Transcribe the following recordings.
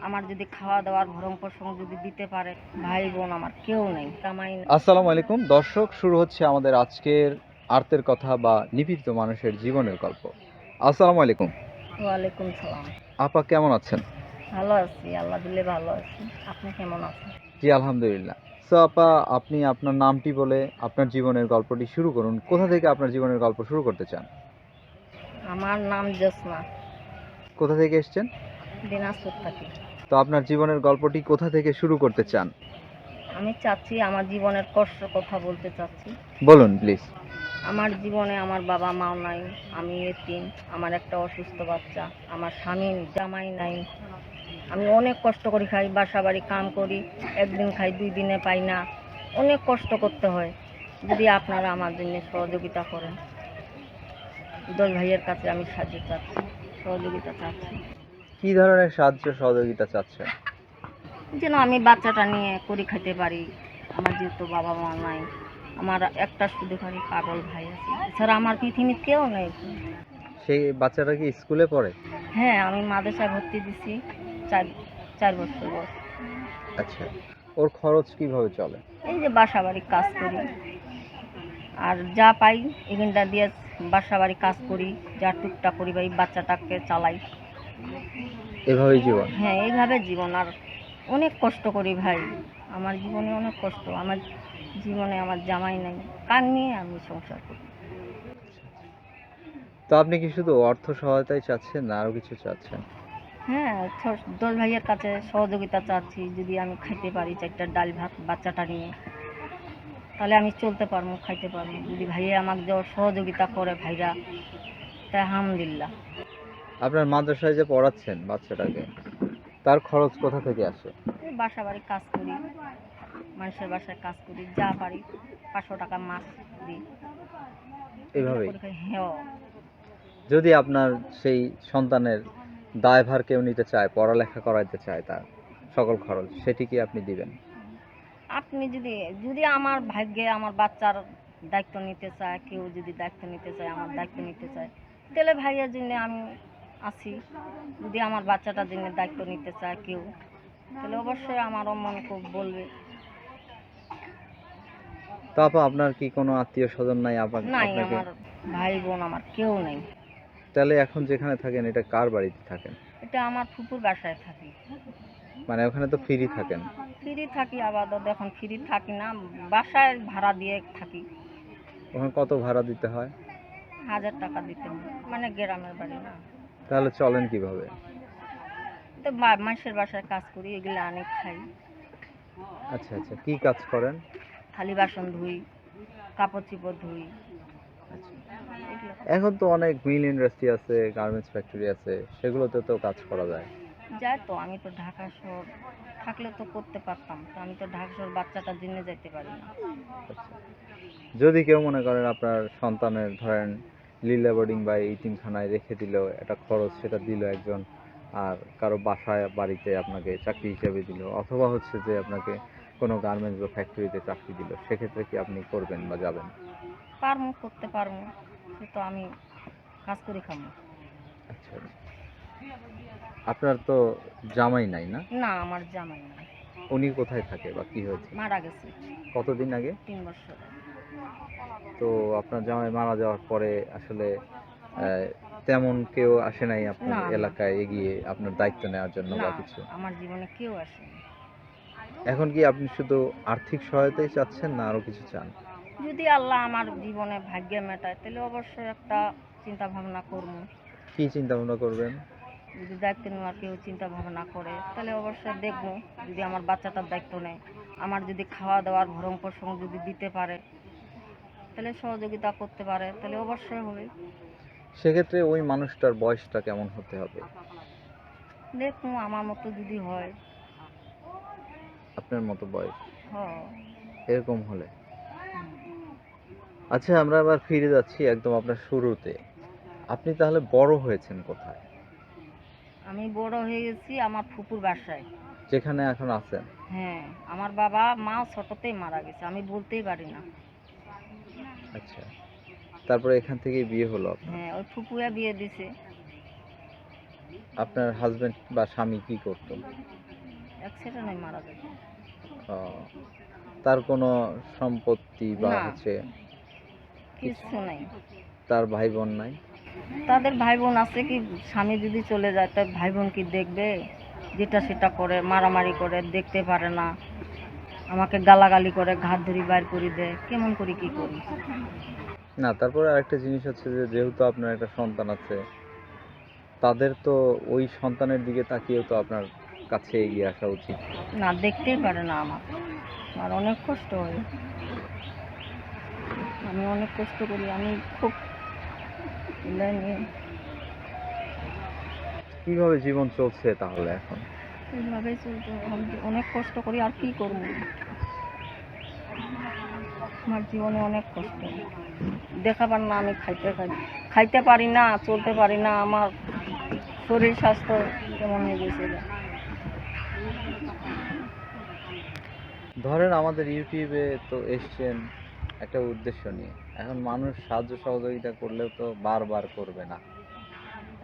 আমার যদি খাওয়া দাওয়ার ভরণ পোষণ যদি দিতে পারে, ভাই বোন আমার কেউ নেই, কামাই নেই। আসসালামু আলাইকুম দর্শক, শুরু হচ্ছে আমাদের আজকের আর্তের কথা বা নিপীড়িত মানুষের জীবনের গল্প। আসসালামু আলাইকুম। ওয়ালাইকুম সালাম। আপা কেমন আছেন? ভালো আছি, আল্লাহ দিলে ভালো আছি। আপনি কেমন আছেন? জি আলহামদুলিল্লাহ। সো আপা, আপনি আপনার নামটি বলে আপনার জীবনের গল্পটি শুরু করুন। কোথা থেকে আপনার জীবনের গল্প শুরু করতে চান? আমার নাম জোসনা, কোথা থেকে এসেছেন? দিনাজপুর থাকি। তো আপনার জীবনের গল্পটি কোথা থেকে শুরু করতে চান? আমি চাচ্ছি আমার জীবনের কষ্ট কথা বলতে চাচ্ছি। বলুন প্লিজ। আমার জীবনে আমার বাবা মাও নাই, আমি এতিম, আমার একটা অসুস্থ বাচ্চা, আমার স্বামী জামাই নাই। আমি অনেক কষ্ট করি, খাই, বাসা বাড়ি কাম করি, একদিন খাই 2 দিনে পাই না, অনেক কষ্ট করতে হয়। যদি আপনারা আমার জন্য সহযোগিতা করেন, দল ভাইয়ের কাছে আমি সাহায্য চাচ্ছি, সহযোগিতা চাচ্ছি, কি ধরনের সাহায্য সহযোগিতা চাচ্ছেন? যেন আমি বাচ্চাটা নিয়ে করে খেতে পারি। আমার যেহেতু বাবা মা নাই, আমার একটা শুধু খালি পাগল ভাই আছে, এছাড়া আমার পৃথিবীর কেউ নেই। সেই বাচ্চাটা কি স্কুলে পড়ে? হ্যাঁ, আমি মাদ্রাসায় ভর্তি দিছি, চার 4 বছর বয়স। আচ্ছা, ওর খরচ কিভাবে চলে? এই যে বাসা বাড়ি কাজ করি, আর যা পাই এখানটা দিয়ে বাসা বাড়ি কাজ করি, যা টুকটাক করি ভাই, বাচ্চাটাকে চালাই। এভাবেই জীবন? হ্যাঁ, এইভাবে জীবন। আর অনেক কষ্ট করি ভাই, আমার জীবনে অনেক কষ্ট। আমার জীবনে আমার জামাই নাই, কার নিয়ে আমি সংসার করি। তো আপনি কি শুধু অর্থ সহায়তাই চাচ্ছেন না আরো কিছু চাচ্ছেন? হ্যাঁ, দোল ভাইয়ের কাছে সহযোগিতা চাচ্ছি, যদি আমি খাইতে পারি 4টা ডাল ভাত বাচ্চাটা নিয়ে, তাহলে আমি চলতে পারবো, খাইতে পারবো। যদি ভাইয়া আমাকে যে সহযোগিতা করে ভাইরা, তাই আলহামদুলিল্লাহ। আপনার মাদ্রাসায় যে পড়াচ্ছেন বাচ্চাটাকে, তার খরচ কোথা থেকে আসে? এই বাসা বাড়ি কাজ করি, মানুষের বাসায় কাজ করি, যা পারি 500 টাকা মাস দিই, এগুলো এভাবেই? করে খাই। হ্যাঁ, যদি আপনার সেই সন্তানের দায়ভার কেউ নিতে চায়, পড়ালেখা করাইতে চায়, তার সকল খরচ সেটি কি আপনি দিবেন? আপনি যদি যদি আমার ভাগ্যে আমার বাচ্চার দায়িত্ব নিতে চায়, কেউ যদি দায়িত্ব নিতে চায়, আমার দায়িত্ব নিতে চায়, তাহলে ভাইয়ের জন্য আমি আছি। যদি আমার বাচ্চাটার জন্য দায়িত্ব নিতে চায় কেউ, তাহলে অবশ্যই আমারও মন খুব বলবে। তো আপা, আপনার কি কোনো আত্মীয় স্বজন নাই নাই, আপনাকে? আমার ভাই বোন আমার কেউ নেই। তাহলে এখন যেখানে থাকেন, এটা কার বাড়িতে থাকেন? এটা আমার ফুপুর বাসায় থাকি। মানে ওখানে তো ফ্রি থাকেন? ফ্রি থাকি, আপাতত এখন ফ্রি থাকি না, বাসায় ভাড়া দিয়ে থাকি। ওখানে কত ভাড়া দিতে হয়? 1000 টাকা দিতে হয়, মানে গ্রামের বাড়ি না। তাহলে চলেন কিভাবে? তো মানুষের বাসায় কাজ করি, এগুলো আনি খাই। আচ্ছা আচ্ছা, কি কাজ করেন? থালি বাসন ধুই, কাপড় চোপড় ধুই, আচ্ছা, এগুলো এখন তো অনেক মিল ইন্ডাস্ট্রি আছে, গার্মেন্টস ফ্যাক্টরি আছে, সেগুলোতে তো কাজ করা যায়। যাই। তো আমি তো ঢাকা শহর থাকলে তো করতে পারতাম, তো আমি তো ঢাকা শহর বাচ্চাটার জন্য যাইতে পারি না। আচ্ছা, যদি কেউ মনে করেন আপনার সন্তানের ধরেন লীলা বোর্ডিং বা ইতিমখানায় রেখে দিল, একটা খরচ সেটা দিল একজন, আর কারো বাসায় বাড়িতে আপনাকে চাকরি হিসেবে দিল, অথবা হচ্ছে যে আপনাকে কোনো গার্মেন্টস বা ফ্যাক্টরিতে চাকরি দিল, সেক্ষেত্রে কি আপনি করবেন বা যাবেন? পারমু, করতে পারমু, সে তো আমি কাজ করে খামু। আচ্ছা আচ্ছা। আপনার তো জামাই নাই না? না, আমার জামাই নাই, উনি কোথায় থাকে বা কি হয়েছে? মারা গেছে কতদিন আগে? 3 বছর। তো আপনার জামাই মারা যাওয়ার পরে আসলে তেমন কেউ আসে নাই আপনার না, না, এলাকায় এগিয়ে আপনার দায়িত্ব নেওয়ার জন্য না, বা কিছু? আমার জীবনে কেউ আসেনি। এখন কি আপনি শুধু আর্থিক সহায়তাই চাচ্ছেন না আরো কিছু চান? যদি আল্লাহ আমার জীবনে ভাগ্যে মেটায়, তাহলে অবশ্যই একটা চিন্তা ভাবনা করবো। কি চিন্তা ভাবনা করবেন? যদি দায়িত্ব নেওয়ার কেউ চিন্তা ভাবনা করে, তাহলে অবশ্যই দেখবো। যদি আমার বাচ্চাটার দায়িত্ব নেয়, আমার যদি খাওয়া দাওয়ার ভরণ পোষণ যদি দিতে পারে, তাহলে সহযোগিতা করতে পারে, তাহলে অবশ্যই হবে। সেক্ষেত্রে ওই মানুষটার বয়সটা কেমন হতে হবে? দেখবো আমার মতো যদি হয়। আপনার মতো বয়স হ্যাঁ। এরকম হলে? আচ্ছা, আমরা আবার ফিরে যাচ্ছি একদম আপনার শুরুতে। আপনি তাহলে বড় হয়েছেন কোথায়? আমি বড় হয়ে গেছি আমার ফুপুর বাসায়। যেখানে এখন আছেন? হ্যাঁ, আমার বাবা মা ছোটতেই মারা গেছে, আমি বলতেই পারি না। আচ্ছা, তারপরে এখান থেকেই বিয়ে হলো আপনার? হ্যাঁ, ওই ফুপুয়া বিয়ে দিছে। আপনার হাজবেন্ড বা স্বামী কি করতো? অ্যাক্সিডেন্টে মারা গেছে। ও, তার কোনো সম্পত্তি বা না, হচ্ছে কিচ্ছু নাই। তার ভাই বোন নাই? তাদের ভাই বোন আছে, কি স্বামী যদি চলে যায় তার ভাই বোন কি দেখবে? যেটা সেটা করে, মারামারি করে, দেখতে পারে না, আমাকে গালাগালি করে, ঘাট ধরি বাইর করে দেয়, কেমন করি কি করি? না, তারপরে আরেকটা জিনিস হচ্ছে যে যেহেতু আপনার একটা সন্তান আছে, তাদের তো ওই সন্তানের দিকে তাকিয়েও তো আপনার কাছে এগিয়ে আসা উচিত। না, দেখতেই পারে না আমাকে। আমার অনেক কষ্ট হয়, আমি অনেক কষ্ট করি, আমি খুব জানি কিভাবে জীবন চলছে তাহলে এখন? এইভাবেই চলতে, আমি অনেক কষ্ট করি, আর কি করবো? আমার জীবনে অনেক কষ্ট, দেখাবার না, আমি খাইতে পারি না, চলতে পারি না, আমার শরীর স্বাস্থ্য কেমন হয়ে গেছে। ধরেন আমাদের ইউটিউবে তো এসছেন একটা উদ্দেশ্য নিয়ে, এখন মানুষ সাহায্য সহযোগিতা করলেও তো বারবার করবে না,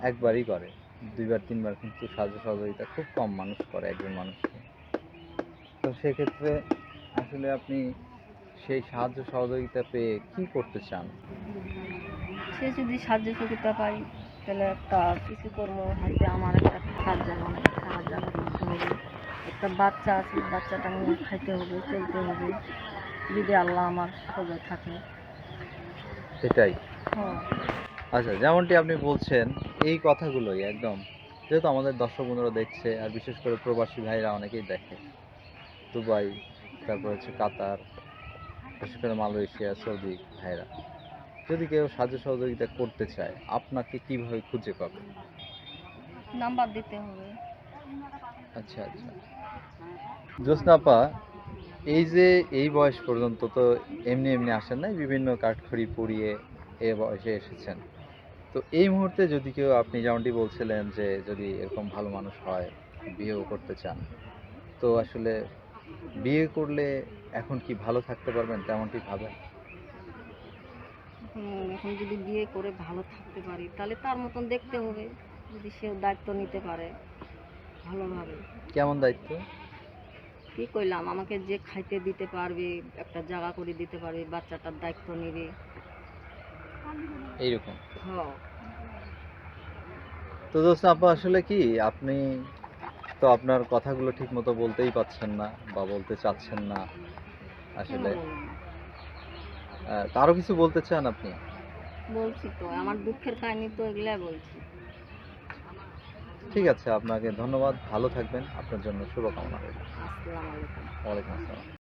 একবারই করে, দুইবার তিনবার, কিন্তু সাহায্য সহযোগিতা খুব কম মানুষ করে একজন মানুষকে। তো সেক্ষেত্রে আসলে আপনি সেই সাহায্য সহযোগিতা পেয়ে কি করতে চান? সে যদি সাহায্য সহযোগিতা পাই, তাহলে একটা কিছু কর্ম হাতে, আমার একটা থাকার জায়গা নেই, থাকার জায়গা করতে হবে। একটা বাচ্চা আছে, বাচ্চাটা নিয়ে খাইতে হবে, চলতে হবে, যদি আল্লাহ আমার সবে থাকে। সেটাই। হ্যাঁ, আচ্ছা, যেমনটি আপনি বলছেন এই কথাগুলোই একদম, যেহেতু আমাদের দর্শক বন্ধুরা দেখছে, আর বিশেষ করে প্রবাসী ভাইরা অনেকেই দেখে, দুবাই, তারপর হচ্ছে কাতার, বিশেষ করে মালয়েশিয়া, সৌদি ভাইরা, যদি কেউ সাহায্য সহযোগিতা করতে চায় আপনাকে কিভাবে খুঁজে পাবে? নাম্বার দিতে হবে। আচ্ছা আচ্ছা, জ্যোৎস্না আপা, এই যে এই বয়স পর্যন্ত তো এমনি এমনি আসেন নাই, বিভিন্ন কাঠখড়ি পুড়িয়ে এ বয়সে এসেছেন। তো এই মুহূর্তে যদি কেউ, আপনি যেমনটি বলছিলেন যে যদি এরকম ভালো মানুষ হয়, বিয়েও করতে চান, তো আসলে বিয়ে করলে এখন কি ভালো থাকতে পারবেন তেমনটি ভাবেন? এখন যদি বিয়ে করে ভালো থাকতে পারি, তাহলে তার মতন দেখতে হবে, যদি সে দায়িত্ব নিতে পারে ভালোভাবে। কেমন দায়িত্ব? কি কইলাম, আমাকে যে খাইতে দিতে পারবে, একটা জায়গা করে দিতে পারবে, বাচ্চাটার দায়িত্ব নেবে। এইরকম। হ্যাঁ, তো দোস্ত আপা, আসলে কি আপনি তো আপনার কথাগুলো ঠিক মতো বলতেই পাচ্ছেন না বা বলতে চাচ্ছেন না কেন আসলে, বলবো না? তা আরো কিছু বলতে চান আপনি? বলছি তো, আমার দুঃখের কাহিনী তো এগুলা বলছি। ঠিক আছে, আপনাকে ধন্যবাদ, ভালো থাকবেন, আপনার জন্য শুভকামনা রইল। আসসালামু আলাইকুম। ওয়ালাইকুম আসসালাম।